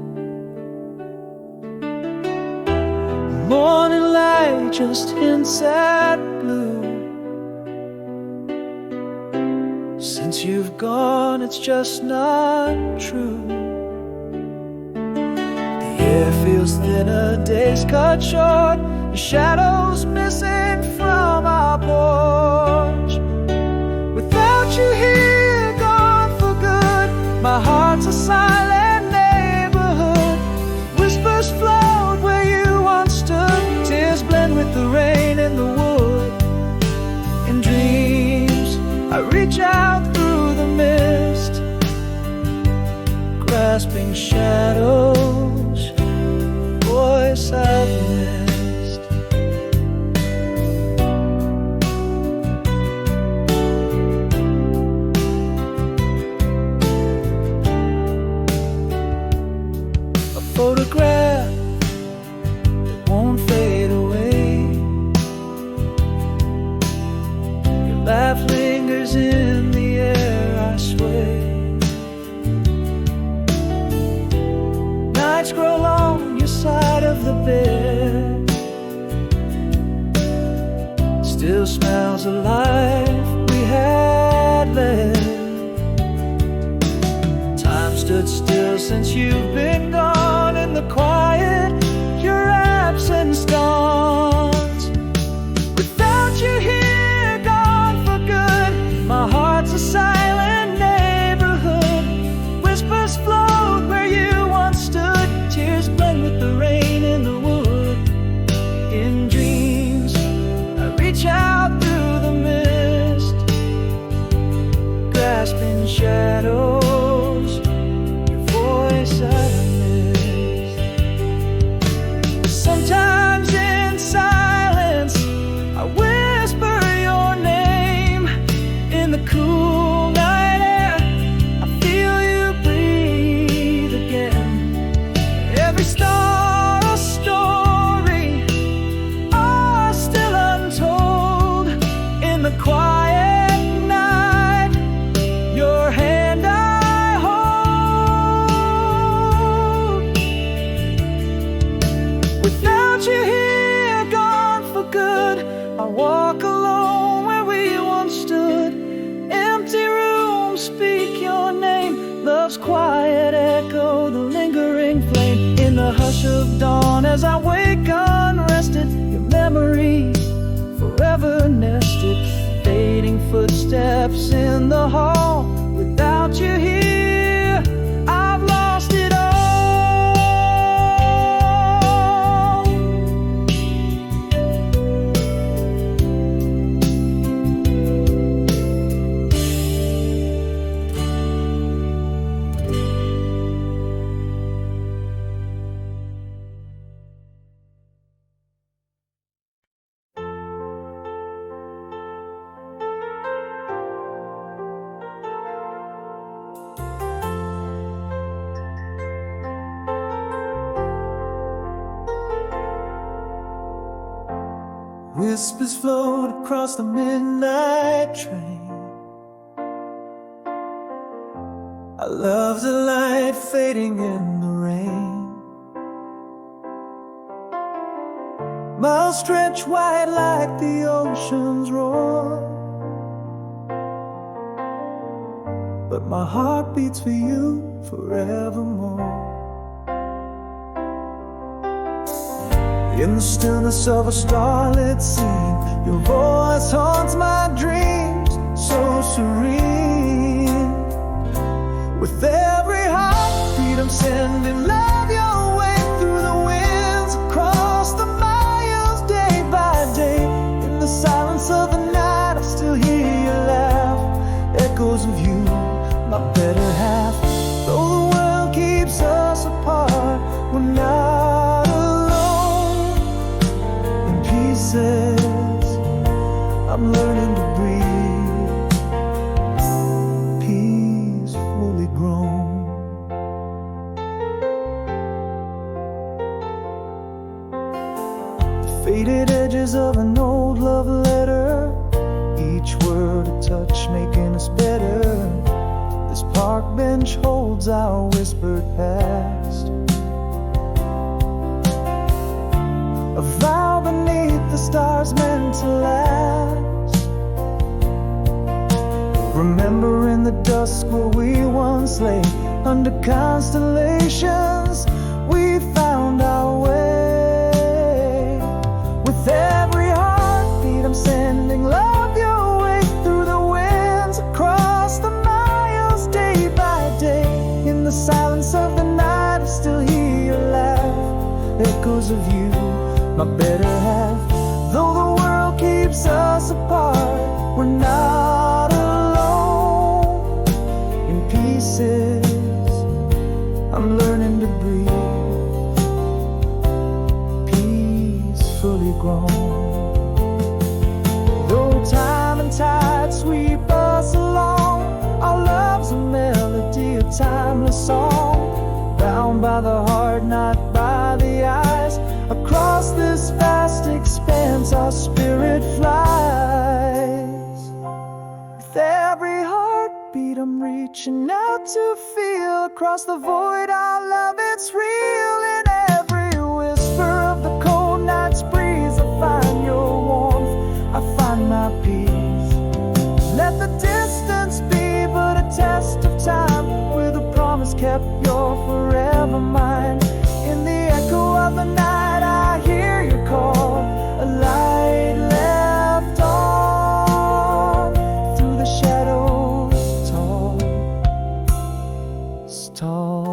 morning light just hints at blue. Since you've gone, it's just not true. The air feels thinner, days cut short, the shadows missing from our porch. Without you here, gone for good, my heart's a silent neighborhood. Whispers float where you once stood, tears blend with the rain in the wood. In dreams, I reach out through the mist, grasping shadows, voice I've missed. A photograph that won't fade away. Your laugh lingers in the air, I sway. Nights grow long, your side of the bed still smells of life we had led. Time stood still since you've been gone. In the quiet, your absence dawns. Without you here, gone for good, my heart's a silent neighborhood. Whispers float where you once stood, tears blend with the rain in the wood. In dreams, I reach out through the mist, grasping shadows, your voice I missed. Sometimes in silence, I whisper your name. In the cool night air, I feel you breathe again. Every star a story, all still untold. In the quiet night, your hand I hold. Without you here, gone for good, I walk alone where we once stood. Empty rooms speak your name, love's quiet echo, the lingering flame. In the hush of dawn, as I wake unrested, your memory forever nested. Fading footsteps in the hall. Without you here, I've lost it all. Whispers float across the midnight train. I love the light fading in the rain. Miles stretch wide like the ocean's roar, but my heart beats for you forevermore. In the stillness of a starlit scene, your voice haunts my dreams, so serene. With every heartbeat, I'm sending love your way through the winds, across the miles, day by day. In the silence of the night, I still hear your laugh, echoes of you, my better half. Though the world keeps us apart, we're not alone. In pieces, I'm learning to breathe, peacefully grown. The faded edges of an old love letter, each word a touch making us better. This park bench holds our whispered past. a vow beneath the stars meant to last. Remembering the dusk where we once lay under constellations, we found our way. With every heartbeat I'm sending love your way, through the winds, across the miles, day by day. In the silence of the night I still hear your laugh, echoes of you, my better half. Though the world keeps us apart, we're not alone. In pieces I'm learning to breathe, peacefully grown. Though time and tide sweep us along, our love's a melody, a timeless song, bound by the heart, not by the eyes. Across this vast expanse our spirit flies. With every heartbeat I'm reaching out to feel, across the void our love, it's real. In every whisper of the cold night's breeze, I find your warmth, I find my peace. Let the distance be but a test of time, with a promise kept, you're forever mine. In the echo of the night I hear your call, a light left on through the shadows, tall, tall.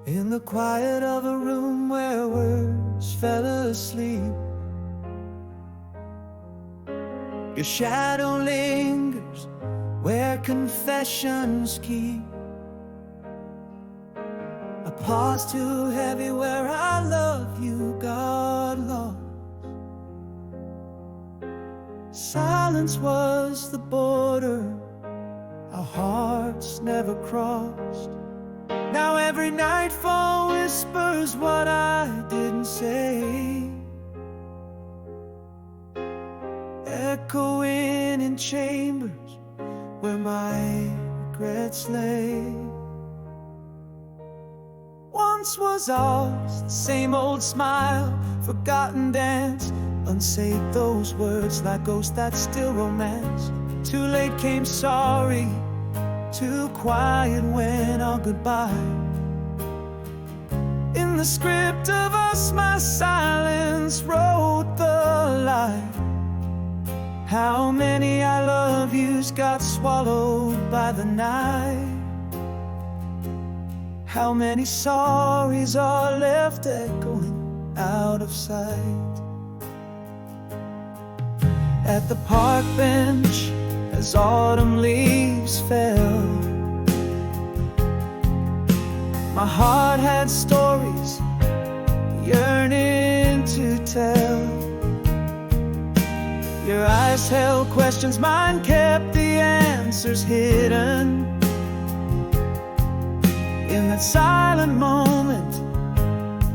In the quiet of a room where words fell asleep, your shadow lingers where confessions keep. A pause too heavy where I love you got lost. Silence was the border our hearts never crossed. Now every nightfall whispers what I didn't say, echoing in chambers where my regrets lay. Once was ours the same old smile, forgotten dance, unsaved those words like ghosts that still romance. Too late came sorry, too quiet when our goodbye. In the script of us my silence wrote the lie. How many I love yous got swallowed by the night? How many sorries are left echoing out of sight? At the park bench as autumn leaves fell, my heart had stories yearning to tell. Your eyes held questions, mine kept the answers hidden. In that silent moment,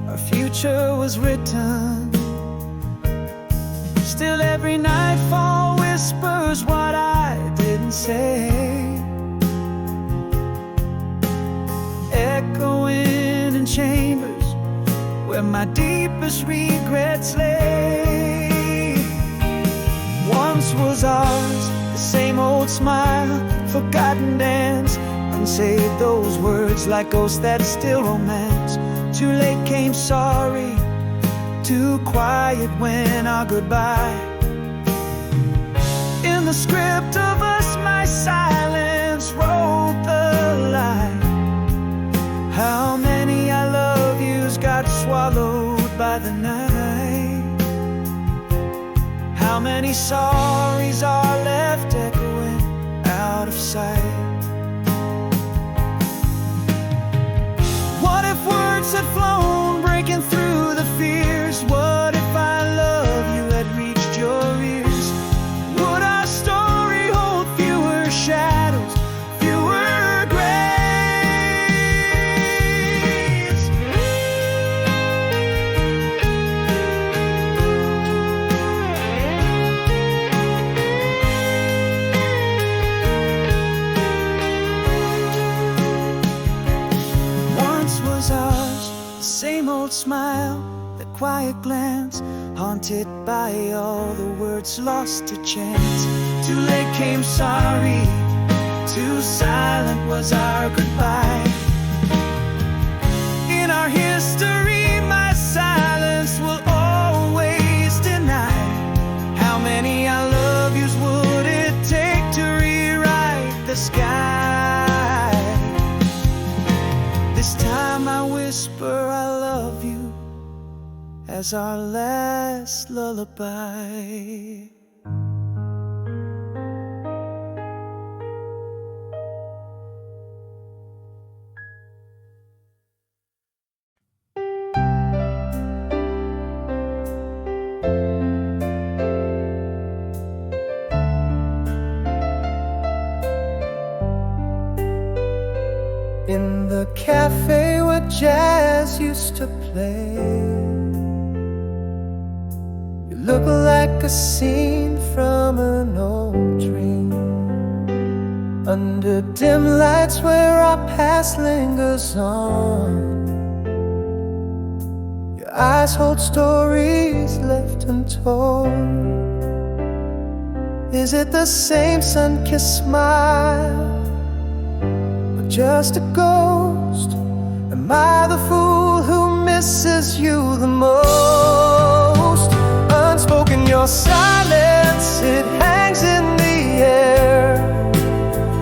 our future was written. Still every nightfall whispers what I didn't say, echoing in chambers where my deepest regrets lay. Once was ours the same old smile, forgotten dance, unsaved those words like ghosts that still romance. Too late came sorry, too quiet when our goodbye. In the script of us my silence wrote the lie. How many I love yous got swallowed by the night? How many sorries are left echoing out of sight? What if words had flown, breaking through the fears? What if I loved quiet glance, haunted by all the words lost to chance. Too late came sorry, too silent was our goodbye. In our history, my silence will always deny. How many I love yous would it take to rewrite the sky? This time I whisper I love you as our last lullaby. In the cafe where jazz used to play, you look like a scene from an old dream. Under dim lights where our past lingers on, your eyes hold stories left untold. Is it the same sun-kissed smile, just a ghost? Am I the fool who misses you the most? Unspoken, your silence, it hangs in the air.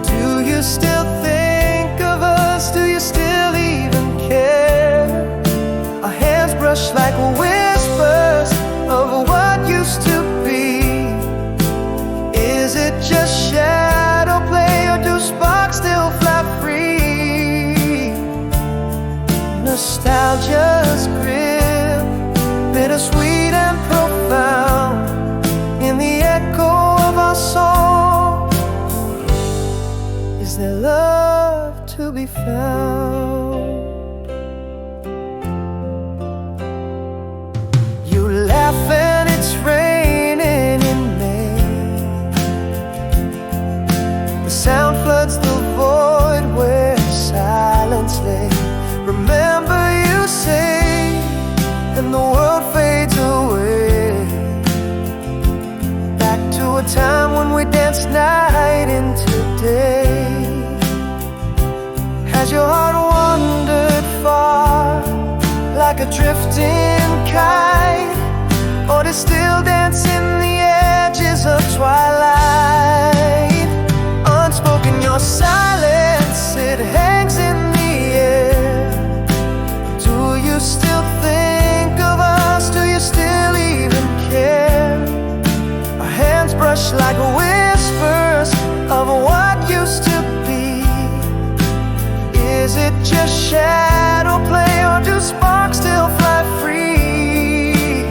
Do you still think of us? Do you still even care? Our hands brush like whispers of what used to be. Is it just shadow play, or do sparks still fly free? Nostalgia's grip, bittersweet and profound, in the echo of our song. Is there love to be found? You laugh and it's raining in May. The sound floods the void where silence lay. Remember you say, and the world fades away. Back to a time when we danced night into day. Has your heart wandered far, like a drifting kite, or does still dance in the edges of twilight? Unspoken, your silence, it hangs in the air. Do you still think of us? Do you still even care? Our hands brush like whispers of what used to be. Is it just shadow play, or do sparks still fly free?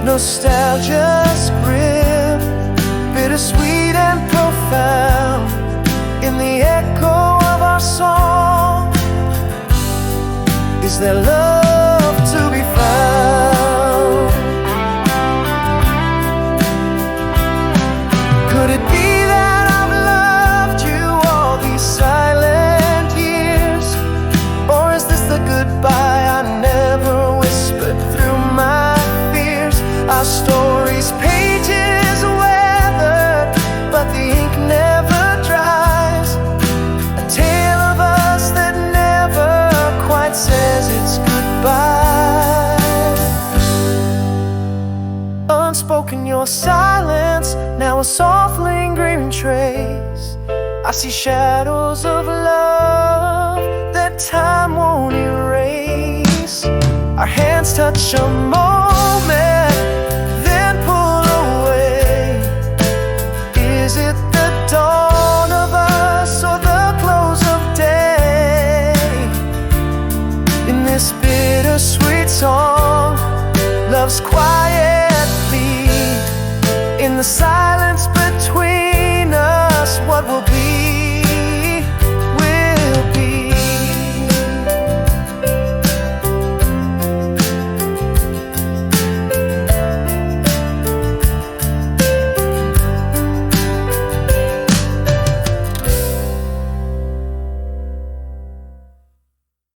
Nostalgia's grip, bittersweet and profound, in the echo of our song. Is there love to be found? Could it be that I've loved you all these silent years? Or is this the goodbye I never whispered through my fears? Our story's pages weathered, but the ink never dries. A tale of us that never quite says it's goodbye. Unspoken, your silence, now a soft lingering trace. I see shadows of love that time won't erase. Our hands touch a moment, then pull away. Is it the dawn of us, or the close of day? In this bittersweet song, love's quiet